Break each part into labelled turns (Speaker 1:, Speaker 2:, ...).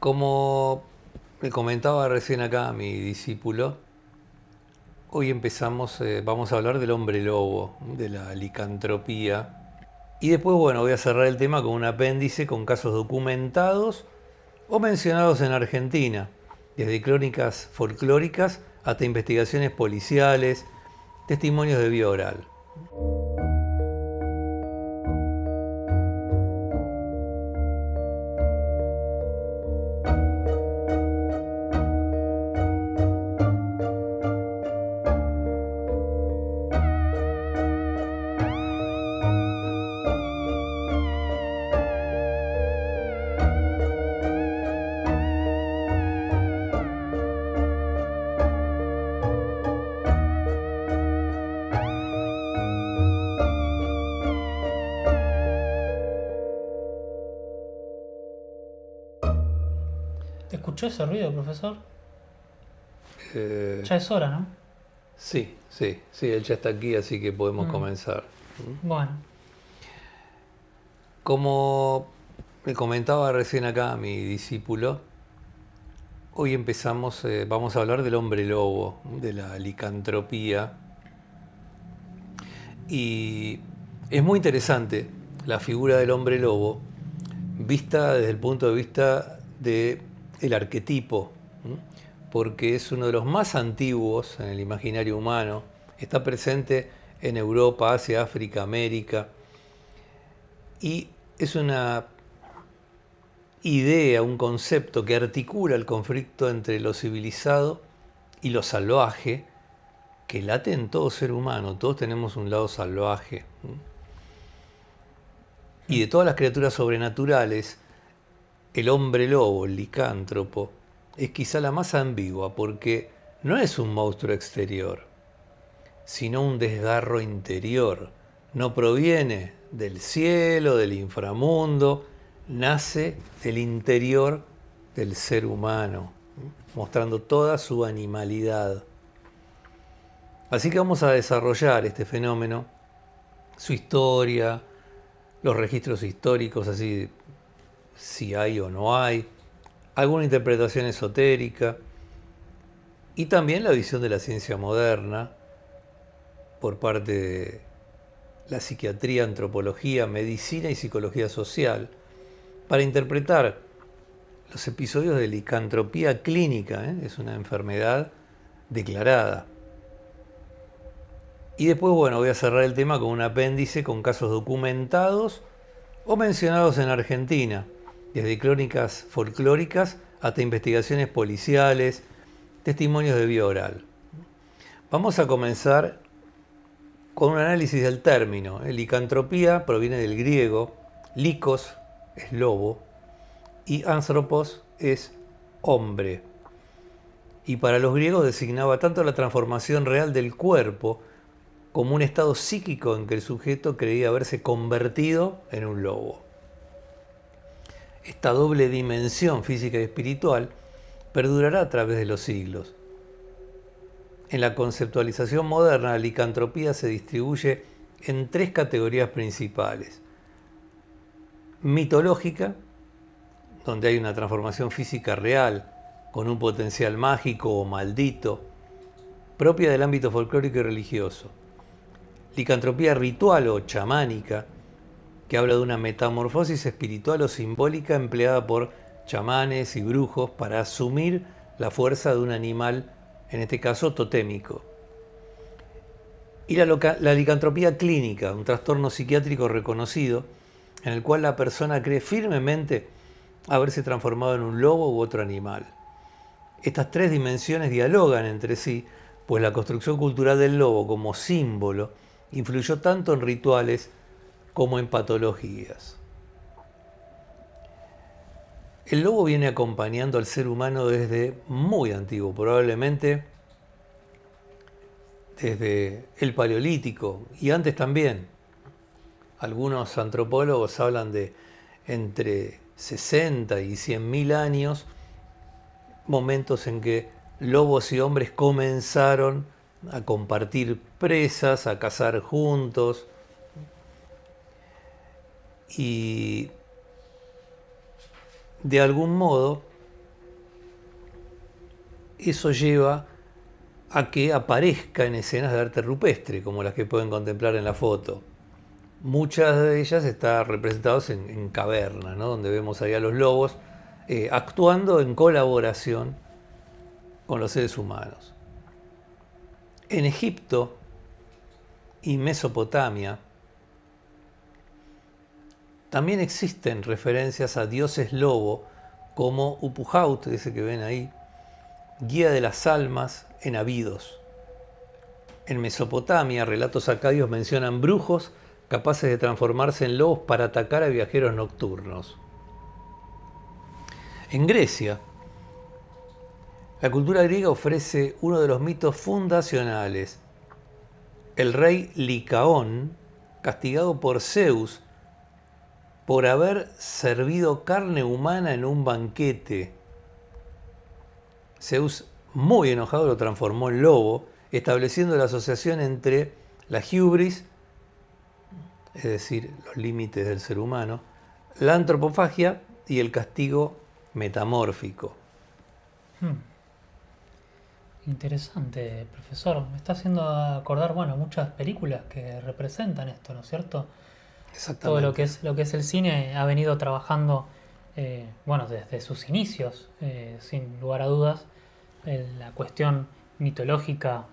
Speaker 1: Como me comentaba recién acá mi discípulo, hoy vamos a hablar del hombre lobo, de la licantropía. Y después, bueno, voy a cerrar el tema con un apéndice con casos documentados o mencionados en Argentina, desde crónicas folclóricas hasta investigaciones policiales, testimonios de vía oral.
Speaker 2: ¿Te escuchó ese ruido, profesor?
Speaker 1: Eh,
Speaker 2: Ya es hora, ¿no?
Speaker 1: sí, él ya está aquí, así que podemos
Speaker 2: Mm,
Speaker 1: comenzar.
Speaker 2: Bueno,
Speaker 1: Como me comentaba recién acá mi discípulo, hoy vamos a hablar del hombre lobo, de la licantropía. Y es muy interesante la figura del hombre lobo vista desde el punto de vista del arquetipo, ¿m? Porque es uno de los más antiguos en el imaginario humano, está presente en Europa, Asia, África, América, y es una idea, un concepto que articula el conflicto entre lo civilizado y lo salvaje, que late en todo ser humano. Todos tenemos un lado salvaje. Y de todas las criaturas sobrenaturales, el hombre lobo, el licántropo, es quizá la más ambigua porque no es un monstruo exterior, sino un desgarro interior. No proviene del cielo, del inframundo, nace del interior del ser humano, mostrando toda su animalidad. Así que vamos a desarrollar este fenómeno, su historia, los registros históricos, así si hay o no hay, alguna interpretación esotérica y también la visión de la ciencia moderna por parte de la psiquiatría, antropología, medicina y psicología social para interpretar los episodios de licantropía clínica, es una enfermedad declarada. Y después, bueno, voy a cerrar el tema con un apéndice con casos documentados o mencionados en Argentina, desde crónicas folclóricas hasta investigaciones policiales, testimonios de vía oral. Vamos a comenzar con un análisis del término. Licantropía proviene del griego, likos es lobo y anthropos es hombre. Y para los griegos designaba tanto la transformación real del cuerpo como un estado psíquico en que el sujeto creía haberse convertido en un lobo. Esta doble dimensión física y espiritual perdurará a través de los siglos. En la conceptualización moderna, la licantropía se distribuye en tres categorías principales. Mitológica, donde hay una transformación física real, con un potencial mágico o maldito, propia del ámbito folclórico y religioso. Licantropía ritual o chamánica, que habla de una metamorfosis espiritual o simbólica empleada por chamanes y brujos para asumir la fuerza de un animal, en este caso totémico. Y la licantropía clínica, un trastorno psiquiátrico reconocido, en el cual la persona cree firmemente haberse transformado en un lobo u otro animal. Estas tres dimensiones dialogan entre sí, pues la construcción cultural del lobo como símbolo influyó tanto en rituales como en patologías. El lobo viene acompañando al ser humano desde muy antiguo, probablemente desde el Paleolítico y antes también. Algunos antropólogos hablan de entre 60 y 100.000 años, momentos en que lobos y hombres comenzaron a compartir presas, a cazar juntos. Y de algún modo eso lleva a que aparezca en escenas de arte rupestre, como las que pueden contemplar en la foto. Muchas de ellas están representadas en cavernas, ¿no? Donde vemos ahí a los lobos actuando en colaboración con los seres humanos. En Egipto y Mesopotamia también existen referencias a dioses lobo como Upuhaut, ese que ven ahí, guía de las almas en Abidos. En Mesopotamia, relatos acadios mencionan brujos capaces de transformarse en lobos para atacar a viajeros nocturnos. En Grecia, la cultura griega ofrece uno de los mitos fundacionales. El rey Licaón, castigado por Zeus por haber servido carne humana en un banquete. Zeus, muy enojado, lo transformó en lobo, estableciendo la asociación entre la hubris, es decir, los límites del ser humano, la antropofagia y el castigo metamórfico.
Speaker 2: Interesante, profesor. Me está haciendo acordar, muchas películas que representan esto, ¿no es cierto?
Speaker 1: Exactamente.
Speaker 2: Todo lo que es el cine ha venido trabajando, desde sus inicios, sin lugar a dudas, la cuestión mitológica,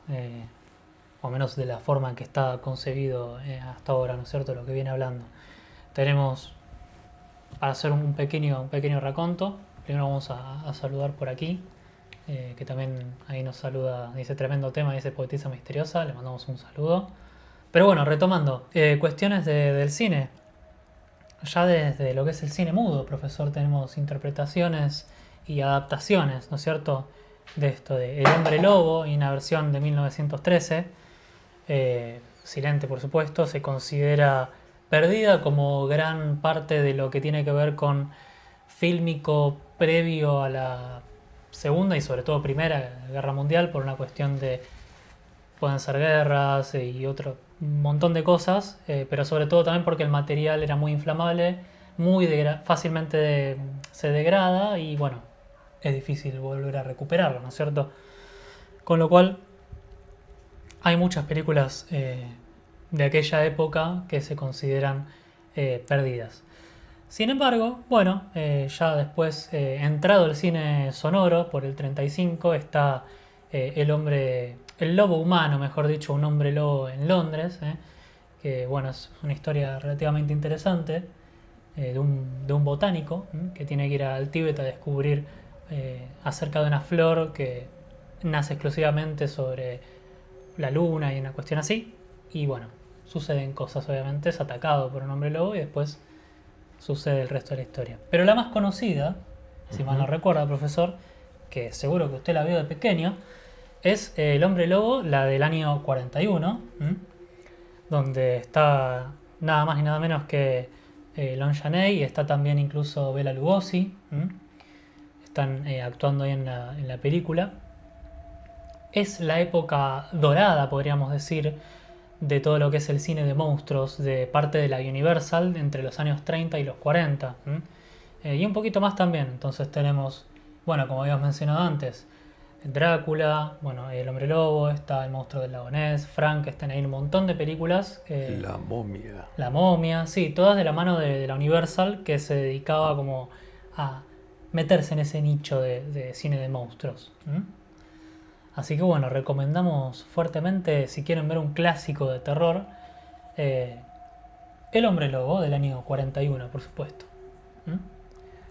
Speaker 2: o menos de la forma en que está concebido hasta ahora, ¿no es cierto? Lo que viene hablando. Tenemos, para hacer un pequeño raconto, primero vamos a saludar por aquí, que también ahí nos saluda, dice tremendo tema, dice poetisa misteriosa, le mandamos un saludo. Pero bueno, retomando, cuestiones del cine. Ya desde lo que es el cine mudo, profesor, tenemos interpretaciones y adaptaciones, ¿no es cierto?, de esto de El Hombre Lobo, y una versión de 1913, silente por supuesto, se considera perdida como gran parte de lo que tiene que ver con fílmico previo a la Segunda y sobre todo Primera Guerra Mundial, por una cuestión de, pueden ser guerras y otro montón de cosas, pero sobre todo también porque el material era muy inflamable, muy fácilmente se degrada y bueno, es difícil volver a recuperarlo, ¿no es cierto? Con lo cual hay muchas películas de aquella época que se consideran perdidas. Sin embargo, ya después, entrado el cine sonoro por el 35, está el lobo humano, mejor dicho, un hombre lobo en Londres, que es una historia relativamente interesante, de un botánico que tiene que ir al Tíbet a descubrir acerca de una flor que nace exclusivamente sobre la luna y una cuestión así, y suceden cosas, obviamente, es atacado por un hombre lobo y después sucede el resto de la historia. Pero la más conocida, si mal no recuerda, profesor, que seguro que usted la vio de pequeño, es El Hombre Lobo, la del año 41, donde está nada más y nada menos que Lon Chaney, y está también incluso Bela Lugosi, están actuando ahí en la película. Es la época dorada, podríamos decir, de todo lo que es el cine de monstruos de parte de la Universal entre los años 30 y los 40, y un poquito más también. Entonces tenemos, como habíamos mencionado antes, Drácula, El Hombre Lobo, está El Monstruo del Lago Ness, Frankenstein, hay un montón de películas.
Speaker 1: La momia.
Speaker 2: La momia, sí, todas de la mano de la Universal, que se dedicaba como a meterse en ese nicho de cine de monstruos. Así que recomendamos fuertemente, si quieren ver un clásico de terror, El Hombre Lobo del año 41, por supuesto.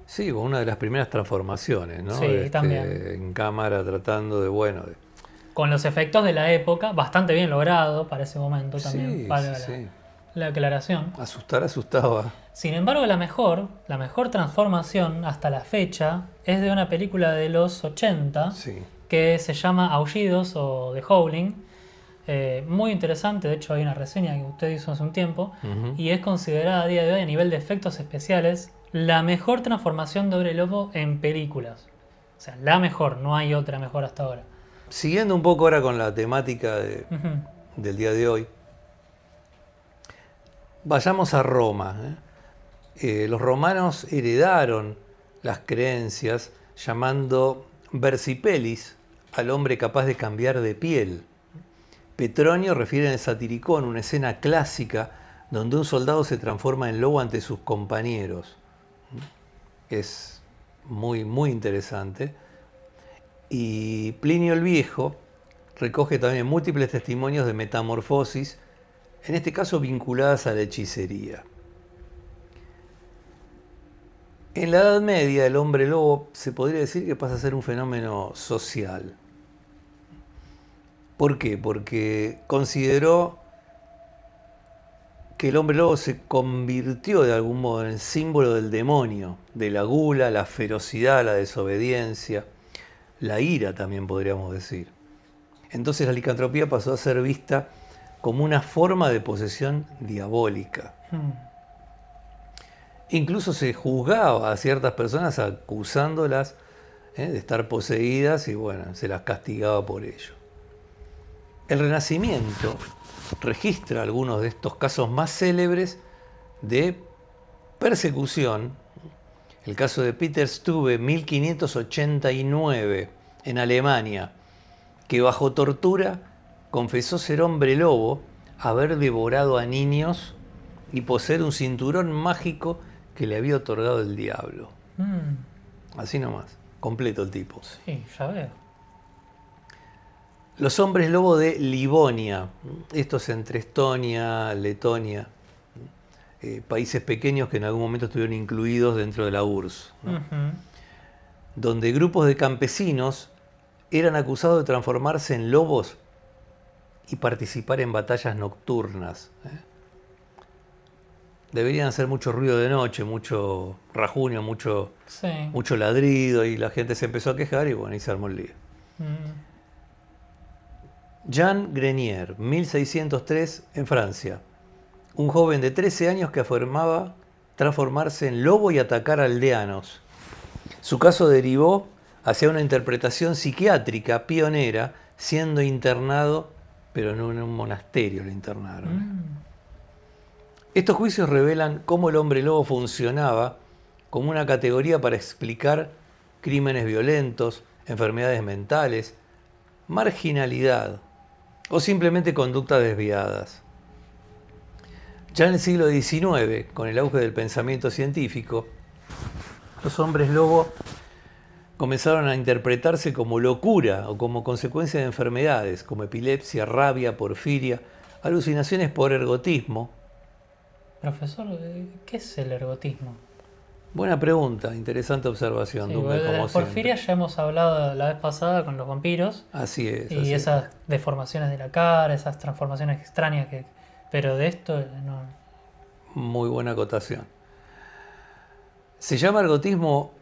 Speaker 1: Sí, una de las primeras transformaciones, ¿no?
Speaker 2: Sí, también.
Speaker 1: En cámara, tratando de
Speaker 2: con los efectos de la época, bastante bien logrado para ese momento también,
Speaker 1: sí,
Speaker 2: para
Speaker 1: sí.
Speaker 2: la aclaración.
Speaker 1: Asustaba.
Speaker 2: Sin embargo, la mejor transformación hasta la fecha es de una película de los 80,
Speaker 1: Sí.
Speaker 2: que se llama Aullidos o The Howling. Muy interesante, de hecho hay una reseña que usted hizo hace un tiempo, y es considerada a día de hoy, a nivel de efectos especiales, la mejor transformación de Hombre Lobo en películas. O sea, la mejor, no hay otra mejor hasta ahora.
Speaker 1: Siguiendo un poco ahora con la temática del día de hoy, vayamos a Roma. Los romanos heredaron las creencias llamando versipelis al hombre capaz de cambiar de piel. Petronio refiere en el Satiricón una escena clásica donde un soldado se transforma en lobo ante sus compañeros. Es muy, muy interesante. Y Plinio el Viejo recoge también múltiples testimonios de metamorfosis, en este caso vinculadas a la hechicería. En la Edad Media, el hombre lobo se podría decir que pasa a ser un fenómeno social. ¿Por qué? Porque consideró que el hombre lobo se convirtió de algún modo en símbolo del demonio, de la gula, la ferocidad, la desobediencia, la ira también podríamos decir. Entonces la licantropía pasó a ser vista como una forma de posesión diabólica. Incluso se juzgaba a ciertas personas acusándolas de estar poseídas y bueno, se las castigaba por ello. El Renacimiento registra algunos de estos casos más célebres de persecución. El caso de Peter Stube, 1589, en Alemania, que bajo tortura confesó ser hombre lobo, haber devorado a niños y poseer un cinturón mágico que le había otorgado el diablo. Así nomás, completo el tipo.
Speaker 2: Sí, ya veo.
Speaker 1: Los hombres lobo de Livonia, estos entre Estonia, Letonia, países pequeños que en algún momento estuvieron incluidos dentro de la URSS, ¿no? Donde grupos de campesinos eran acusados de transformarse en lobos y participar en batallas nocturnas. Deberían hacer mucho ruido de noche, mucho rajuño, mucho ladrido, y la gente se empezó a quejar y bueno, y se armó el lío. Jean Grenier, 1603, en Francia. Un joven de 13 años que afirmaba transformarse en lobo y atacar aldeanos. Su caso derivó hacia una interpretación psiquiátrica pionera, siendo internado, pero no en un monasterio lo internaron. Estos juicios revelan cómo el hombre lobo funcionaba como una categoría para explicar crímenes violentos, enfermedades mentales, marginalidad o simplemente conductas desviadas. Ya en el siglo XIX, con el auge del pensamiento científico, los hombres lobo comenzaron a interpretarse como locura o como consecuencia de enfermedades como epilepsia, rabia, porfiria, alucinaciones por ergotismo.
Speaker 2: Profesor, ¿qué es el ergotismo?
Speaker 1: Buena pregunta, interesante observación.
Speaker 2: Sí,
Speaker 1: Dunga,
Speaker 2: de
Speaker 1: como
Speaker 2: la porfiria ya hemos hablado la vez pasada con los vampiros.
Speaker 1: Así es.
Speaker 2: Y esas deformaciones de la cara, esas transformaciones extrañas pero de esto no.
Speaker 1: Muy buena acotación. Se llama ergotismo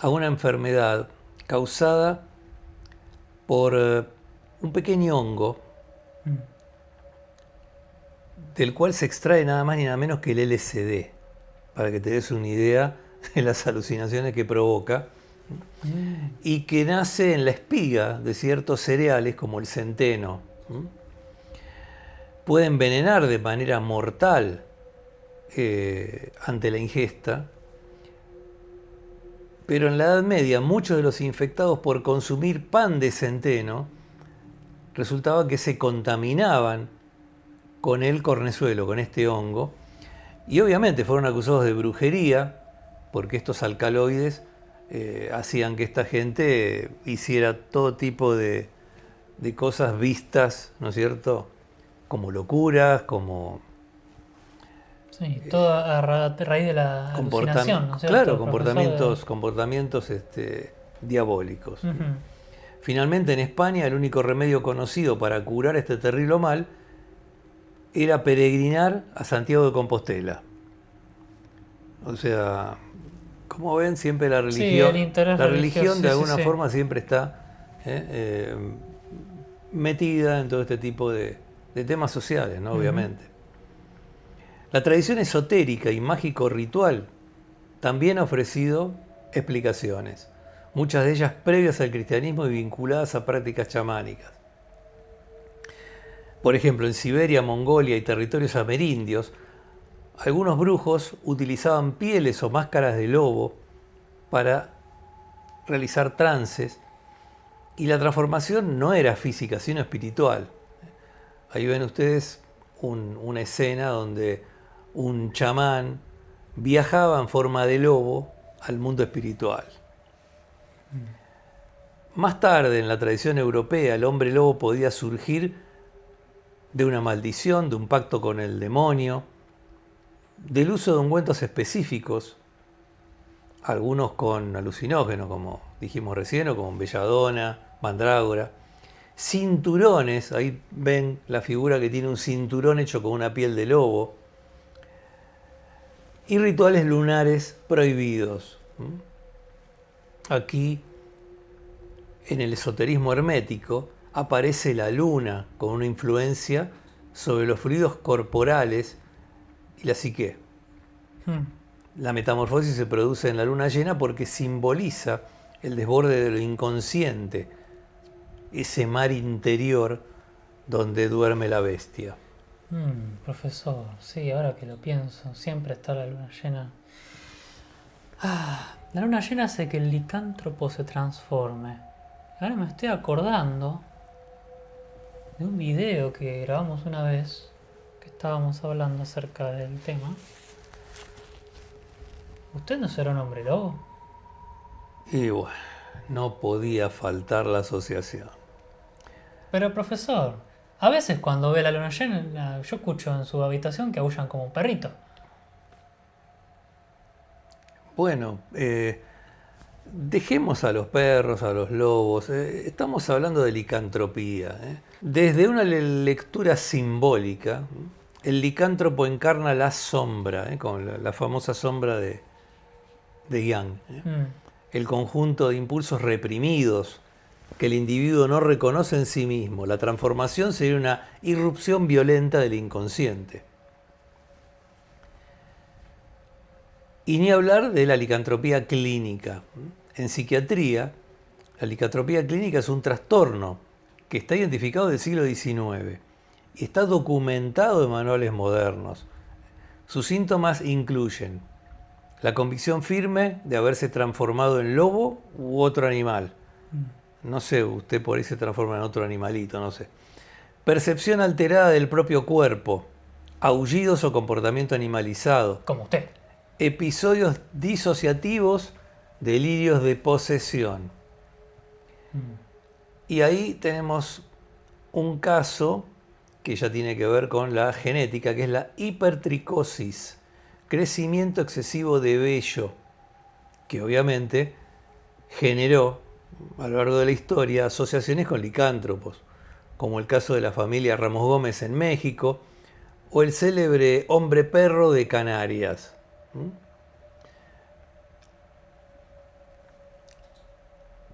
Speaker 1: a una enfermedad causada por un pequeño hongo del cual se extrae nada más ni nada menos que el LSD, para que te des una idea de las alucinaciones que provoca, y que nace en la espiga de ciertos cereales como el centeno. Puede envenenar de manera mortal ante la ingesta, pero en la Edad Media muchos de los infectados por consumir pan de centeno resultaba que se contaminaban con el cornezuelo, con este hongo, y obviamente fueron acusados de brujería porque estos alcaloides hacían que esta gente hiciera todo tipo de cosas vistas, ¿no es cierto?, como locuras, como...
Speaker 2: Sí, todo a raíz de la alucinación, ¿no es cierto?
Speaker 1: Claro, comportamientos diabólicos. Finalmente, en España, el único remedio conocido para curar este terrible mal era peregrinar a Santiago de Compostela. O sea, como ven, siempre la religión, la religión de alguna forma siempre está metida en todo este tipo de temas sociales, ¿no? Obviamente. La tradición esotérica y mágico-ritual también ha ofrecido explicaciones, muchas de ellas previas al cristianismo y vinculadas a prácticas chamánicas. Por ejemplo, en Siberia, Mongolia y territorios amerindios, algunos brujos utilizaban pieles o máscaras de lobo para realizar trances Y la transformación no era física, sino espiritual. Ahí ven ustedes una escena donde un chamán viajaba en forma de lobo al mundo espiritual. Más tarde, en la tradición europea, el hombre lobo podía surgir de una maldición, de un pacto con el demonio, del uso de ungüentos específicos, algunos con alucinógenos, como dijimos recién, o con belladona, mandrágora, cinturones, ahí ven la figura que tiene un cinturón hecho con una piel de lobo, y rituales lunares prohibidos. Aquí, en el esoterismo hermético, aparece la luna con una influencia sobre los fluidos corporales y la psique. La metamorfosis se produce en la luna llena porque simboliza el desborde de lo inconsciente, ese mar interior donde duerme la bestia.
Speaker 2: Profesor, sí, ahora que lo pienso, siempre está la luna llena. La luna llena hace que el licántropo se transforme. Ahora me estoy acordando de un video que grabamos una vez, que estábamos hablando acerca del tema. ¿Usted no será un hombre lobo?
Speaker 1: Y bueno, no podía faltar la asociación.
Speaker 2: Pero profesor, a veces cuando ve la luna llena, yo escucho en su habitación que aullan como un perrito.
Speaker 1: Bueno, dejemos a los perros, a los lobos. Estamos hablando de licantropía. Desde una lectura simbólica, el licántropo encarna la sombra, con la famosa sombra de Yang. El conjunto de impulsos reprimidos que el individuo no reconoce en sí mismo. La transformación sería una irrupción violenta del inconsciente. Y ni hablar de la licantropía clínica. En psiquiatría, la licantropía clínica es un trastorno que está identificado del siglo XIX y está documentado en manuales modernos. Sus síntomas incluyen la convicción firme de haberse transformado en lobo u otro animal. No sé, usted por ahí se transforma en otro animalito, no sé. Percepción alterada del propio cuerpo, aullidos o comportamiento animalizado.
Speaker 2: Como usted.
Speaker 1: Episodios disociativos, delirios de posesión. Y ahí tenemos un caso que ya tiene que ver con la genética, que es la hipertricosis, crecimiento excesivo de vello, que obviamente generó a lo largo de la historia asociaciones con licántropos, como el caso de la familia Ramos Gómez en México, o el célebre hombre perro de Canarias.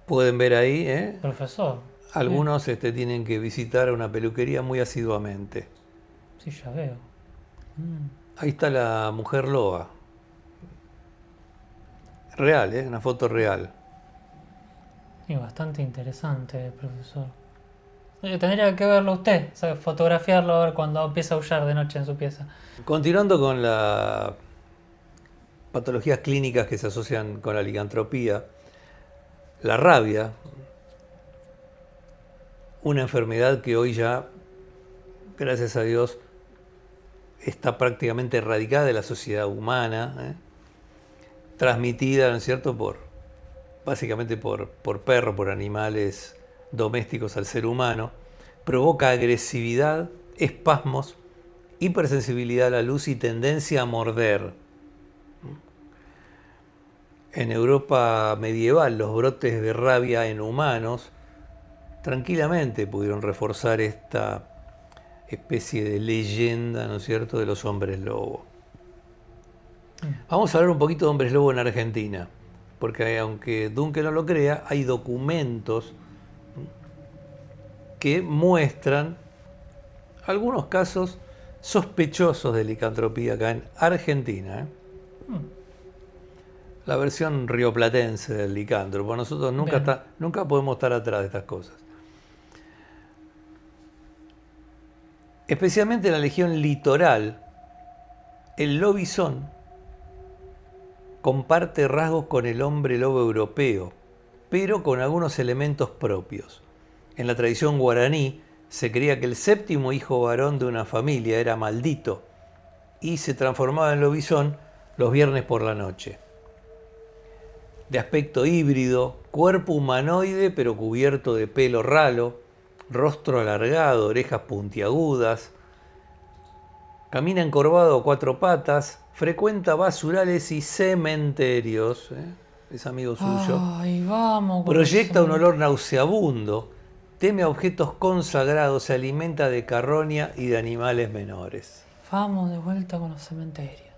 Speaker 1: Pueden ver ahí,
Speaker 2: Profesor.
Speaker 1: algunos tienen que visitar una peluquería muy asiduamente.
Speaker 2: Sí, ya veo.
Speaker 1: Ahí está la mujer loba. Real, una foto real.
Speaker 2: Sí, bastante interesante, profesor. Tendría que verlo usted, o sea, fotografiarlo a ver cuando empieza a aullar de noche en su pieza.
Speaker 1: Continuando con las patologías clínicas que se asocian con la licantropía, la rabia, una enfermedad que hoy ya, gracias a Dios, está prácticamente erradicada de la sociedad humana, transmitida, ¿no es cierto?, básicamente por perros, por animales domésticos al ser humano, provoca agresividad, espasmos, hipersensibilidad a la luz y tendencia a morder. En Europa medieval, los brotes de rabia en humanos tranquilamente pudieron reforzar esta especie de leyenda, ¿no es cierto?, de los hombres lobo. Vamos a hablar un poquito de hombres lobo en Argentina, porque aunque Dunque no lo crea, hay documentos que muestran algunos casos sospechosos de licantropía acá en Argentina. La versión rioplatense del licántropo. Nosotros nunca podemos estar atrás de estas cosas. Especialmente en la región litoral, el lobizón comparte rasgos con el hombre lobo europeo, pero con algunos elementos propios. En la tradición guaraní se creía que el séptimo hijo varón de una familia era maldito y se transformaba en lobizón los viernes por la noche. De aspecto híbrido, cuerpo humanoide pero cubierto de pelo ralo, rostro alargado, orejas puntiagudas, camina encorvado a cuatro patas, frecuenta basurales y cementerios, es amigo suyo,
Speaker 2: Ay, vamos con
Speaker 1: proyecta
Speaker 2: eso.
Speaker 1: un olor nauseabundo, teme a objetos consagrados, se alimenta de carroña y de animales menores.
Speaker 2: Vamos de vuelta con los cementerios.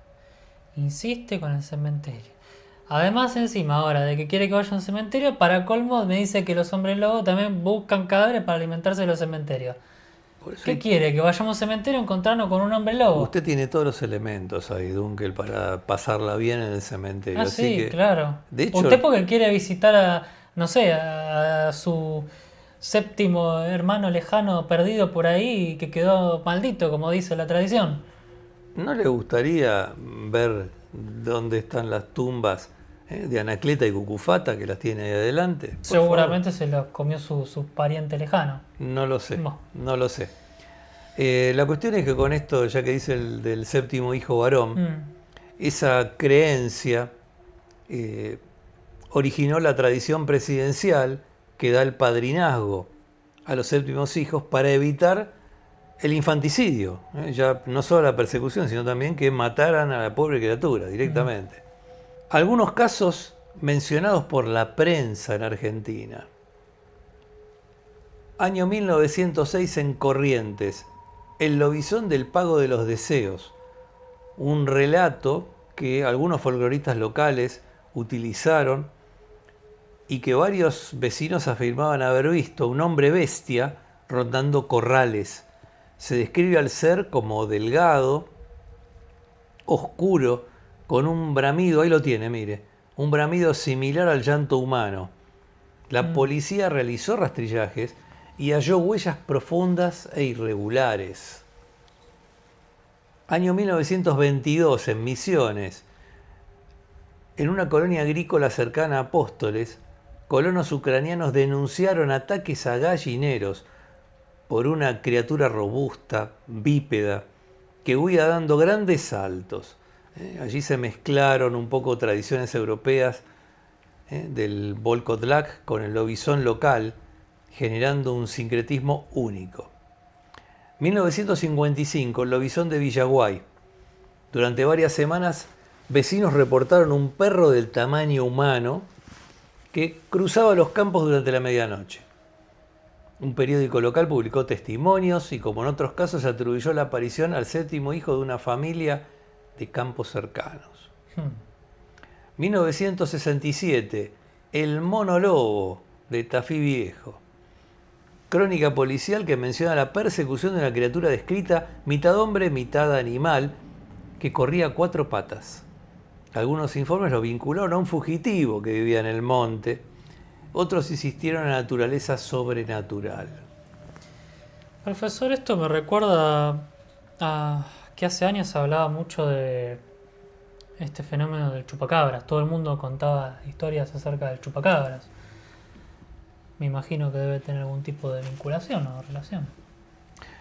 Speaker 2: Insiste con el cementerio. Además, encima ahora de que quiere que vaya a un cementerio, para colmo me dice que los hombres lobo también buscan cadáveres para alimentarse de los cementerios.
Speaker 1: Por eso
Speaker 2: ¿Qué quiere? ¿Que vayamos a un cementerio a encontrarnos con un hombre lobo?
Speaker 1: usted tiene todos los elementos ahí, Dunkel, para pasarla bien en el cementerio.
Speaker 2: Ah,
Speaker 1: así
Speaker 2: sí,
Speaker 1: que,
Speaker 2: claro.
Speaker 1: de hecho,
Speaker 2: Usted porque quiere visitar a, no sé, a su séptimo hermano lejano perdido por ahí y que quedó maldito, como dice la tradición.
Speaker 1: ¿no le gustaría ver dónde están las tumbas de Anacleta y Cucufata, que las tiene ahí adelante? Por
Speaker 2: Seguramente se los comió su pariente lejano.
Speaker 1: favor. No lo sé,
Speaker 2: Bueno.
Speaker 1: no lo sé. La cuestión es que con esto, ya que dice el del séptimo hijo varón, esa creencia originó la tradición presidencial que da el padrinazgo a los séptimos hijos para evitar el infanticidio, ya no solo la persecución, sino también que mataran a la pobre criatura directamente. Algunos casos mencionados por la prensa en Argentina. Año 1906 en Corrientes, El lobizón del pago de los deseos, un relato que algunos folcloristas locales utilizaron y que varios vecinos afirmaban haber visto un hombre bestia rondando corrales. Se describe al ser como delgado, oscuro, con un bramido, ahí lo tiene, mire, un bramido similar al llanto humano. La policía realizó rastrillajes y halló huellas profundas e irregulares. Año 1922, en Misiones, en una colonia agrícola cercana a Apóstoles, colonos ucranianos denunciaron ataques a gallineros por una criatura robusta, bípeda, que huía dando grandes saltos. Allí se mezclaron un poco tradiciones europeas del Volkodlak con el lobizón local, generando un sincretismo único. 1955, el lobizón de Villaguay. Durante varias semanas, vecinos reportaron un perro del tamaño humano que cruzaba los campos durante la medianoche. Un periódico local publicó testimonios y, como en otros casos, se atribuyó la aparición al séptimo hijo de una familia de campos cercanos. 1967, El mono lobo de Tafí Viejo. Crónica policial que menciona la persecución de una criatura descrita mitad hombre, mitad animal, que corría a cuatro patas. Algunos informes lo vincularon a un fugitivo que vivía en el monte. Otros insistieron en la naturaleza sobrenatural.
Speaker 2: Profesor, esto me recuerda a que hace años se hablaba mucho de este fenómeno del chupacabras. Todo el mundo contaba historias acerca del chupacabras. Me imagino que debe tener algún tipo de vinculación o relación.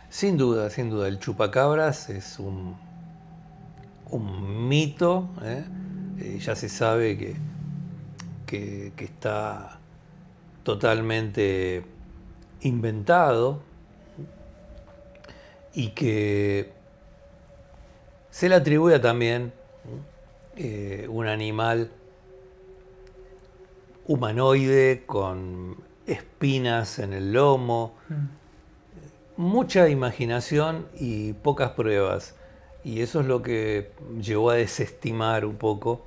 Speaker 1: Sin duda, sin duda. El chupacabras es un mito. Ya se sabe que está totalmente inventado y que se le atribuye también un animal humanoide con espinas en el lomo, mucha imaginación y pocas pruebas, y eso es lo que llevó a desestimar un poco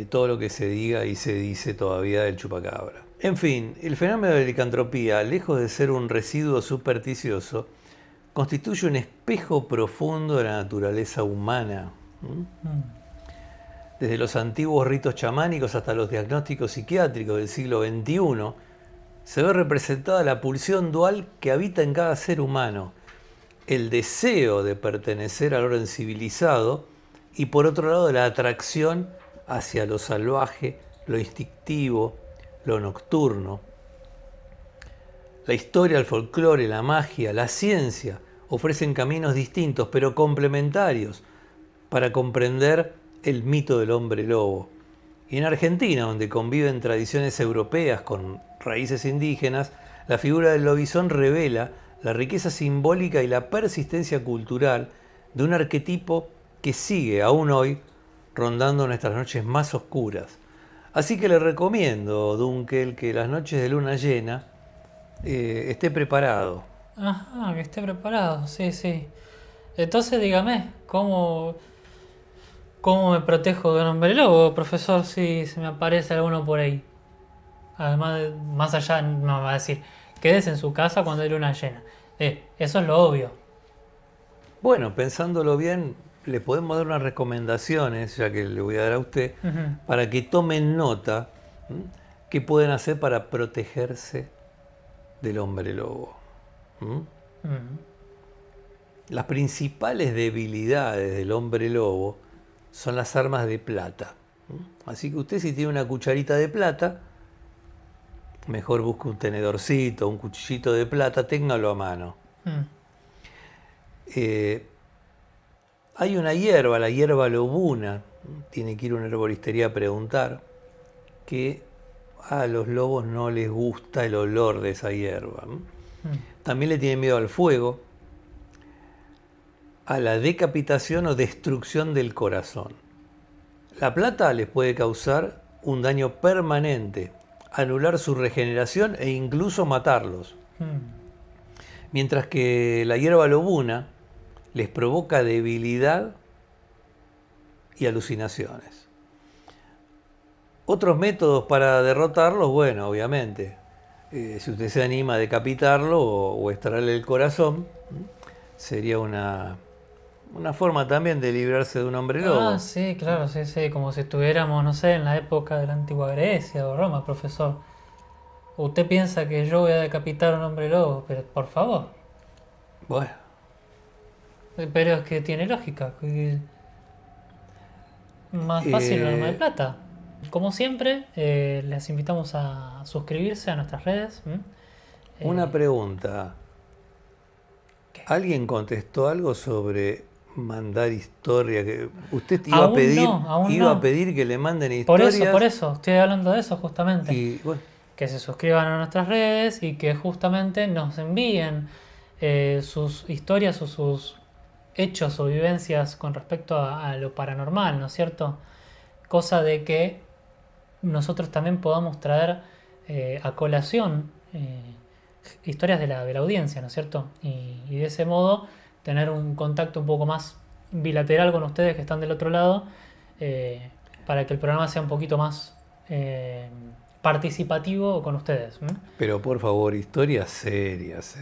Speaker 1: todo lo que se diga y se dice todavía del chupacabra. En fin, el fenómeno de la licantropía, lejos de ser un residuo supersticioso, constituye un espejo profundo de la naturaleza humana. Desde los antiguos ritos chamánicos hasta los diagnósticos psiquiátricos del siglo XXI, se ve representada la pulsión dual que habita en cada ser humano, el deseo de pertenecer al orden civilizado y, por otro lado, la atracción hacia lo salvaje, lo instintivo, lo nocturno. La historia, el folclore, la magia, la ciencia ofrecen caminos distintos pero complementarios para comprender el mito del hombre lobo. Y en Argentina, donde conviven tradiciones europeas con raíces indígenas, la figura del lobizón revela la riqueza simbólica y la persistencia cultural de un arquetipo que sigue aún hoy rondando nuestras noches más oscuras. Así que le recomiendo, Dunkel, que las noches de luna llena esté preparado.
Speaker 2: Ajá, que esté preparado, sí, sí. Entonces dígame, ¿cómo me protejo de un hombre lobo, profesor, si se me aparece alguno por ahí? Además, más allá, no me va a decir, quédese en su casa cuando hay luna llena. Eso es lo obvio.
Speaker 1: Bueno, pensándolo bien, le podemos dar unas recomendaciones, ya que le voy a dar a usted, para que tomen nota qué pueden hacer para protegerse del hombre lobo. Las principales debilidades del hombre lobo son las armas de plata. Así que usted, si tiene una cucharita de plata, mejor busque un tenedorcito, un cuchillito de plata, téngalo a mano. Hay una hierba, la hierba lobuna, tiene que ir a una herboristería a preguntar, que a los lobos no les gusta el olor de esa hierba. También le tienen miedo al fuego, a la decapitación o destrucción del corazón. La plata les puede causar un daño permanente, anular su regeneración e incluso matarlos. Mientras que la hierba lobuna les provoca debilidad y alucinaciones. Otros métodos para derrotarlos, bueno, obviamente, si usted se anima a decapitarlo o extraerle el corazón, sería una forma también de librarse de un hombre lobo.
Speaker 2: Ah, sí, claro, sí, sí, como si estuviéramos, no sé, en la época de la antigua Grecia o Roma, profesor. Usted piensa que yo voy a decapitar a un hombre lobo, pero por favor.
Speaker 1: Bueno.
Speaker 2: Pero es que tiene lógica. Más fácil un arma de plata. Como siempre, les invitamos a suscribirse a nuestras redes.
Speaker 1: Una pregunta.
Speaker 2: ¿Qué?
Speaker 1: ¿Alguien contestó algo sobre mandar historia? Que usted iba a pedir, a pedir que le manden historias.
Speaker 2: Por eso, estoy hablando de eso justamente.
Speaker 1: Y, bueno,
Speaker 2: que se suscriban a nuestras redes y que justamente nos envíen sus historias o sus hechos o vivencias con respecto a lo paranormal, ¿no es cierto? Cosa de que nosotros también podamos traer a colación historias de la audiencia, ¿no es cierto? Y de ese modo tener un contacto un poco más bilateral con ustedes que están del otro lado, para que el programa sea un poquito más participativo con ustedes.
Speaker 1: Pero por favor, historias serias.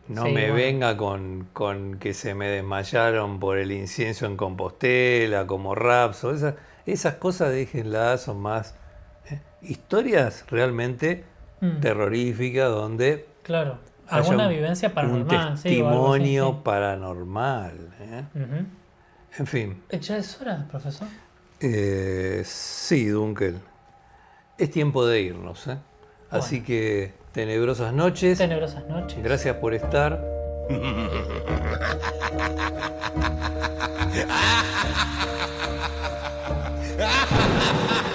Speaker 1: No
Speaker 2: Sí,
Speaker 1: me
Speaker 2: bueno.
Speaker 1: venga con que se me desmayaron por el incienso en Compostela, como Rapso. Esas cosas déjenlas, son más historias realmente terroríficas donde
Speaker 2: Claro,
Speaker 1: haya
Speaker 2: alguna vivencia paranormal,
Speaker 1: un
Speaker 2: sí, o algo así,
Speaker 1: testimonio
Speaker 2: sí.
Speaker 1: paranormal.
Speaker 2: Ujú.
Speaker 1: En fin,
Speaker 2: ¿Ya es hora, profesor?
Speaker 1: sí, Dunkel, es tiempo de irnos. Así
Speaker 2: Bueno.
Speaker 1: que tenebrosas noches.
Speaker 2: Tenebrosas noches.
Speaker 1: Gracias por estar.
Speaker 3: Ha ha ha!